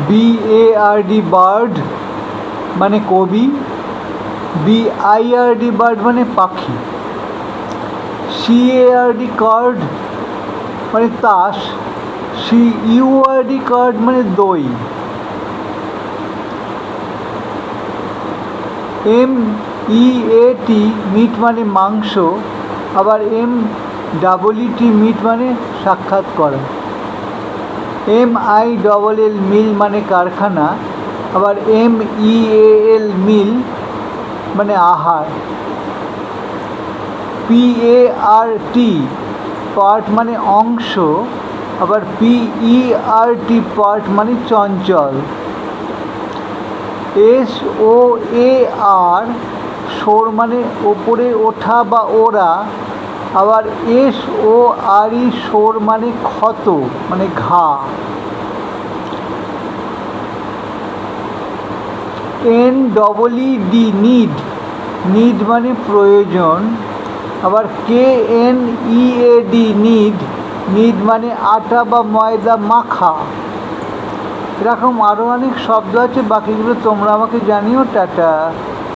BARD bird মানে কবি, BIRD bird মানে পাখি, CARD কার্ড মানে তাস, CURD কার্ড মানে দই, MEAT মিট মানে মাংস, আবার MEET মিট মানে সাক্ষাৎ করা, MILL মিল মানে কারখানা, আবার MEAL মিল মানে আহার, PART পার্ট মানে অংশ, আবার PERT পার্ট মানে চঞ্চল, SOAR সোর মানে ওপরে ওঠা বা ওরা, আবার SORE সোর মানে ক্ষত মানে ঘা, NEED নিড মানে প্রয়োজন, আবার KNEAD নিড মানে আটা বা ময়দা মাখা। এরকম আরও অনেক শব্দ আছে, বাকিগুলো তোমরা আমাকে জানিও। টাটা।